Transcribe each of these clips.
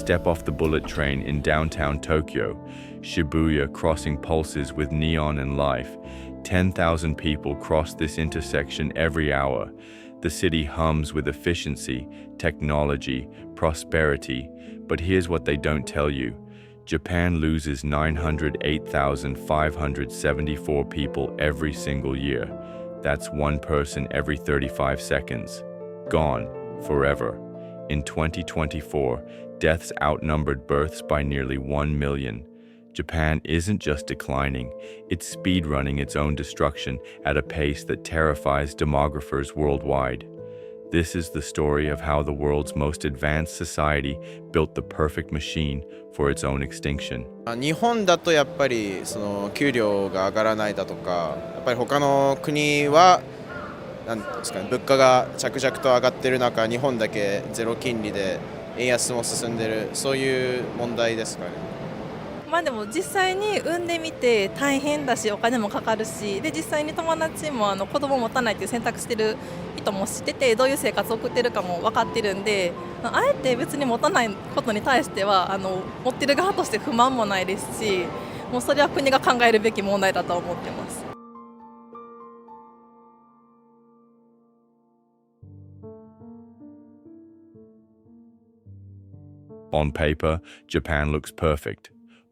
Step off the bullet train in downtown Tokyo, Shibuya crossing pulses with neon and life. 10,000 people cross this intersection every hour. The city hums with efficiency, technology, prosperity. But here's what they don't tell you. Japan loses 908,574 people every single year. That's one person every 35 seconds. Gone, forever. In 2024, deaths outnumbered births by nearly 1 million. Japan isn't just declining, it's speedrunning its own destruction at a pace that terrifies demographers worldwide. This is the story of how the world's most advanced society built the perfect machine for its own extinction. 日本だとやっぱりその給料が上がらないだとか、やっぱり他の国はなんですかね、物価が着々と上がってる中、日本だけゼロ金利で円安も進んでる、そういう問題ですかね。まあでも実際に産んでみて大変だしお金もかかるしで実際に友達も子供を持たないっていう選択してる人も知っててどういう生活を送ってるかも分かってるんであえて別に持たないことに対しては持ってる側として不満もないですしもうそれは国が考えるべき問題だと思ってます。On paper, Japan looks perfect.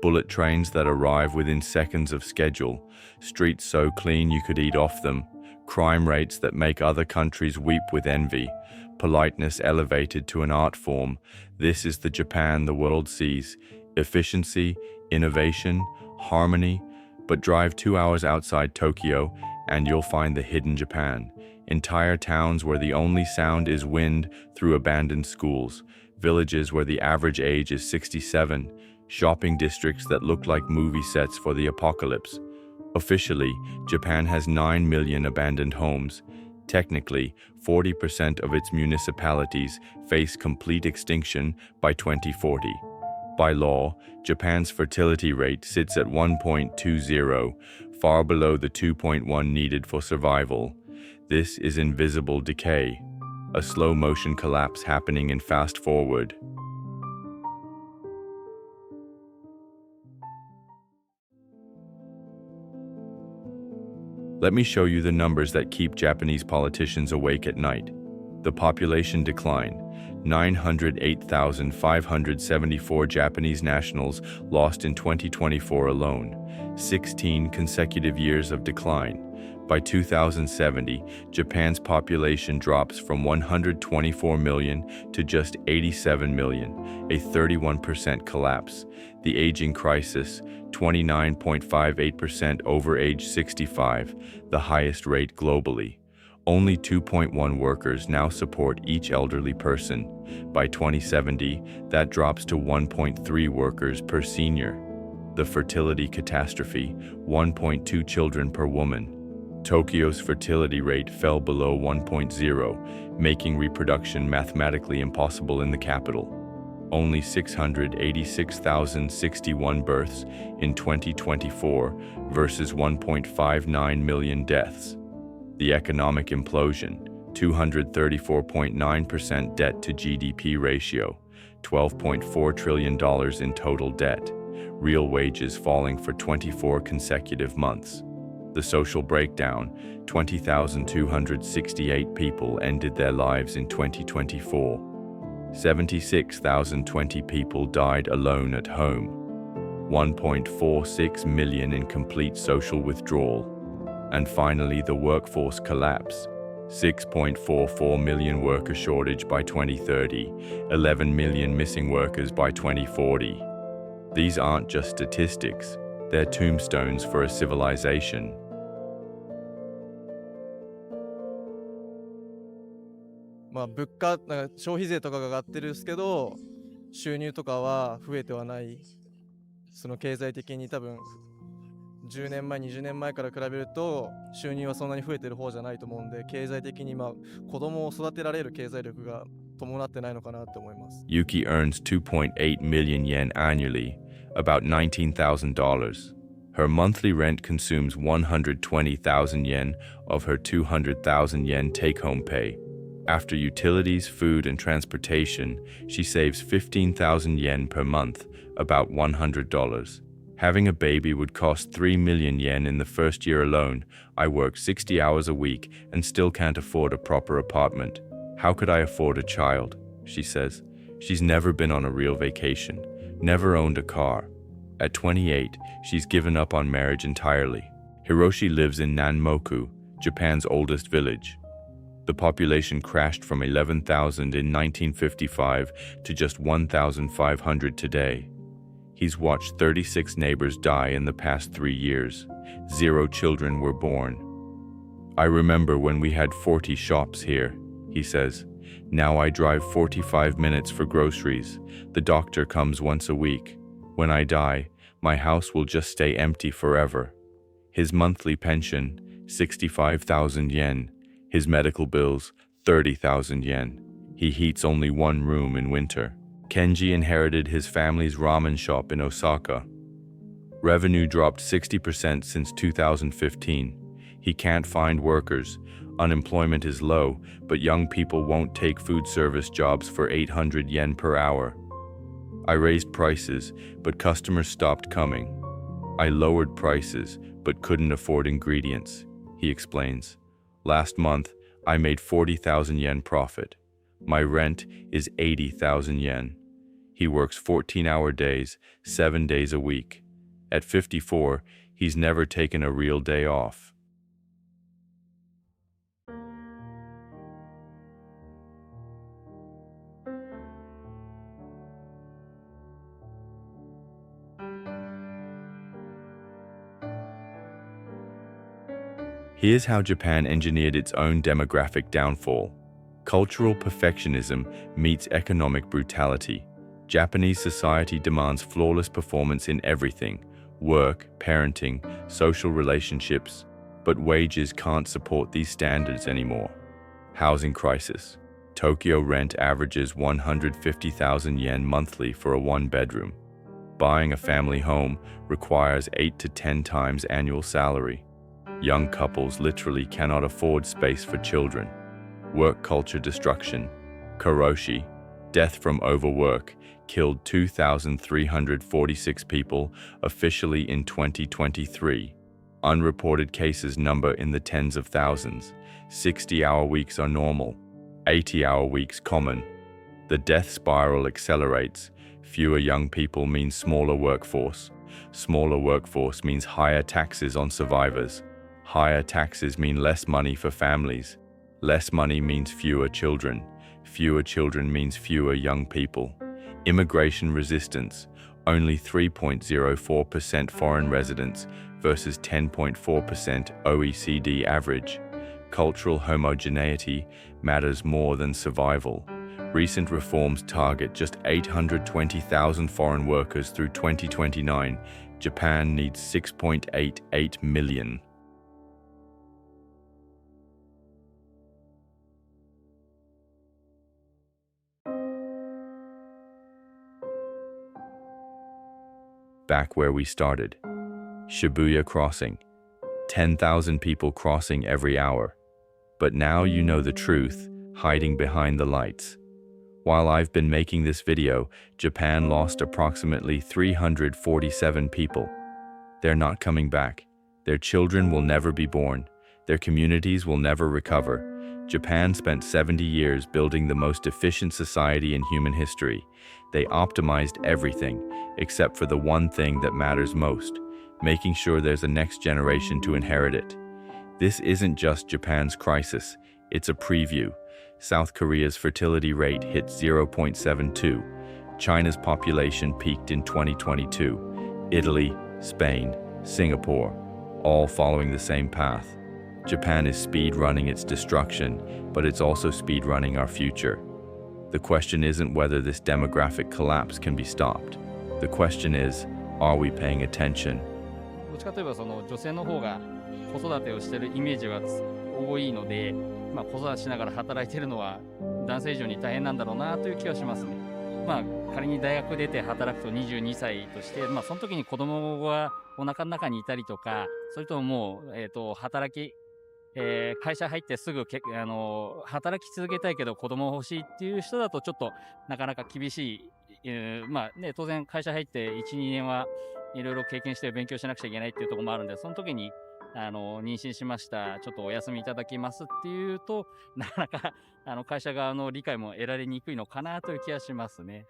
Bullet trains that arrive within seconds of schedule, streets so clean you could eat off them, crime rates that make other countries weep with envy, politeness elevated to an art form. This is the Japan the world sees. Efficiency, innovation, harmony. But drive 2 hours outside Tokyo and you'll find the hidden Japan. Entire towns where the only sound is wind through abandoned schools, villages where the average age is 67, shopping districts that look like movie sets for the apocalypse. Officially, Japan has 9 million abandoned homes. Technically, 40% of its municipalities face complete extinction by 2040. By law, Japan's fertility rate sits at 1.20, far below the 2.1 needed for survival. This is invisible decay, a slow-motion collapse happening in fast forward. Let me show you the numbers that keep Japanese politicians awake at night. The population decline. 908,574 Japanese nationals lost in 2024 alone. 16 consecutive years of decline. By 2070, Japan's population drops from 124 million to just 87 million, a 31% collapse. The aging crisis, 29.58% over age 65, the highest rate globally. Only 2.1 workers now support each elderly person. By 2070, that drops to 1.3 workers per senior. The fertility catastrophe, 1.2 children per woman. Tokyo's fertility rate fell below 1.0, making reproduction mathematically impossible in the capital. Only 686,061 births in 2024 versus 1.59 million deaths. The economic implosion, 234.9% debt-to-GDP ratio, $12.4 trillion in total debt, real wages falling for 24 consecutive months. The social breakdown, 20,268 people ended their lives in 2024. 76,020 people died alone at home. 1.46 million in complete social withdrawal. And finally, the workforce collapse. 6.44 million worker shortage by 2030, 11 million missing workers by 2040. These aren't just statistics, they're tombstones for a civilization. まあ物価なんか消費税とかが上がってるんですけど収入とかは増えてはない。その経済的に多分10年前20年前から比べると収入はそんなに増えてる方じゃないと思うんで経済的に子供を育てられる経済力が伴ってないのかなって思います。 Yuki earns 2.8 million yen annually, about $19,000. Her monthly rent consumes 120,000 yen of her 200,000 yen take-home pay. After utilities, food, and transportation, she saves 15,000 yen per month, about $100. Having a baby would cost 3 million yen in the first year alone. I work 60 hours a week and still can't afford a proper apartment. How could I afford a child? She says. She's never been on a real vacation, never owned a car. At 28, she's given up on marriage entirely. Hiroshi lives in Nanmoku, Japan's oldest village. The population crashed from 11,000 in 1955 to just 1,500 today. He's watched 36 neighbors die in the past 3 years. 0 children were born. I remember when we had 40 shops here, he says. Now I drive 45 minutes for groceries. The doctor comes once a week. When I die, my house will just stay empty forever. His monthly pension, 65,000 yen. His medical bills, 30,000 yen. He heats only one room in winter. Kenji inherited his family's ramen shop in Osaka. Revenue dropped 60% since 2015. He can't find workers. Unemployment is low, but young people won't take food service jobs for 800 yen per hour. I raised prices, but customers stopped coming. I lowered prices, but couldn't afford ingredients, he explains. Last month, I made 40,000 yen profit. My rent is 80,000 yen. He works 14-hour days, 7 days a week. At 54, he's never taken a real day off. Here's how Japan engineered its own demographic downfall. Cultural perfectionism meets economic brutality. Japanese society demands flawless performance in everything: work, parenting, social relationships. But wages can't support these standards anymore. Housing crisis. Tokyo rent averages 150,000 yen monthly for a one-bedroom. Buying a family home requires 8 to 10 times annual salary. Young couples literally cannot afford space for children. Work culture destruction. Karoshi, death from overwork, killed 2,346 people officially in 2023. Unreported cases number in the tens of thousands. 60-hour weeks are normal. 80-hour weeks common. The death spiral accelerates. Fewer young people means smaller workforce. Smaller workforce means higher taxes on survivors. Higher taxes mean less money for families. Less money means fewer children. Fewer children means fewer young people. Immigration resistance. Only 3.04% foreign residents versus 10.4% OECD average. Cultural homogeneity matters more than survival. Recent reforms target just 820,000 foreign workers through 2029. Japan needs 6.88 million. Back where we started. Shibuya crossing. 10,000 people crossing every hour. But now you know the truth, hiding behind the lights. While I've been making this video, Japan lost approximately 347 people. They're not coming back. Their children will never be born. Their communities will never recover. Japan spent 70 years building the most efficient society in human history. They optimized everything, except for the one thing that matters most, making sure there's a next generation to inherit it. This isn't just Japan's crisis, it's a preview. South Korea's fertility rate hit 0.72. China's population peaked in 2022. Italy, Spain, Singapore, all following the same path. Japan is speed-running its destruction, but it's also speed-running our future. The question isn't whether this demographic collapse can be stopped. The question is, are we paying attention? どっちかといえばその女性の方が子育てをしているイメージが多いので、子育てしながら働いているのは男性以上に大変なんだろうなという気はしますね。仮に大学出て働くと22歳として、その時に子供がお腹の中にいたりとか、それとももう、働き会社入ってすぐ働き続けたいけど子供欲しいっていう人だとちょっとなかなか厳しい、まあね、当然会社入って1、2年はいろいろ経験して勉強しなくちゃいけないっていうところもあるんで、その時に妊娠しました、ちょっとお休みいただきますっていうと、なかなか会社側の理解も得られにくいのかなという気がしますね。